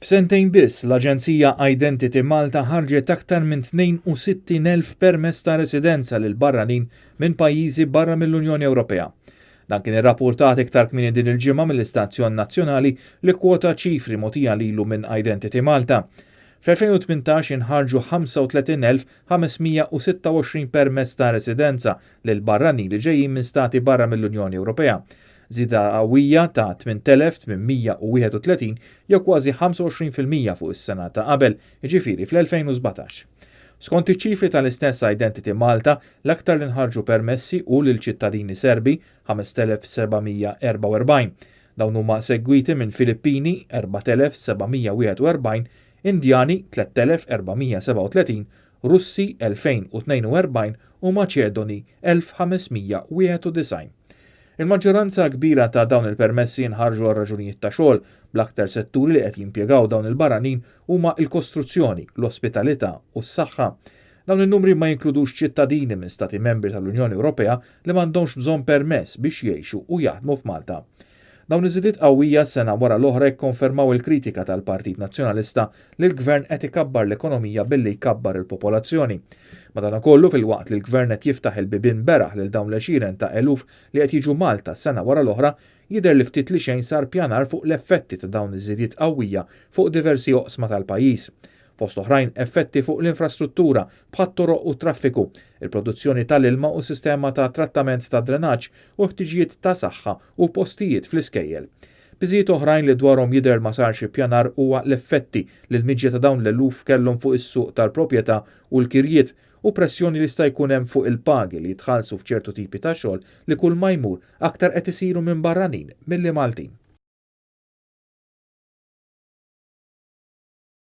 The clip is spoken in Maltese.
F'sentejn biss l-Aġenzija Identity Malta ħarġet aktar minn 62,000 permess ta' residenza lil barranin minn pajjiżi barra mill-Unjoni Ewropea. Dan kien irrappurtat iktar kmieni din il-ġimgħa mill-Istazzjon Nazzjonali li kwota ċifri mogħtija lilu minn Identity Malta. Fl-2018 inħarġu 35,526 permess ta' residenza lil barranin li ġejjin minn stati barra mill-Unjoni Ewropea. Żieda qawwija ta' 8,831 jew kważi 25% fuq is-sena ta' qabel, jiġifieri fl-2017. Skont iċ-ċifri tal-istess Identity Malta, l-aktar li nħarġu permessi u lil ċittadini Serbi 5,744. Dawn huma segwiti minn Filippini 4,741, Indjani 3,437, Russi 2,042 u Maċedoni 1,591. Il-maġġoranza kbira ta' dawn il-permessi nħarġu għal raġunijiet ta' xogħol, bl-aktar setturi li qed jimpjegaw dawn il-barranin huma l-kostruzzjoni, l-ospitalità u s-saħħa. Dawn in-numri ma jinkludux ċittadini minn stati membri tal-Unjoni Ewropea li m'għandhomx bżonn permess biex jgħixu u jaħdmu f'Malta. Dawn iż-żidiet qawwija sena wara l-oħra jikkonfermaw il-kritika tal-Partit Nazzjonalista li l-Gvern qed ikabbar l-ekonomija billi jkabbar il-popolazzjoni. Madankollu fil-waqt li l-Gvern qed jiftaħ il-bibien beraħ lil dawn l-għexieren ta' eluf li qed jiġu Malta sena wara l-oħra, jidher li ftit li xejn sar pjanar fuq l-effetti ta' dawn iż-żidiet qawwija fuq diversi oqsma tal-pajjiż. Fost oħrajn effetti fuq l-infrastruttura bħat-toroq u traffiku, il-produzzjoni tal-ilma u sistema ta' trattament ta' drenaġġ u ħtiġijiet ta' saħħa u postijiet fl-iskejjel. Biżijiet oħrajn li dwarhom jidher ma sarx ippjanar huwa l-effetti li l-miġja ta' dawn l-eluf kellhom fuq is-suq tal-proprjetà u l-kirjiet u pressjoni li sta jkun hemm fuq il-pagi li jitħallsu f'ċertu tipi ta' xogħol li kull ma jmur aktar qed isiru minn barranin milli Maltin.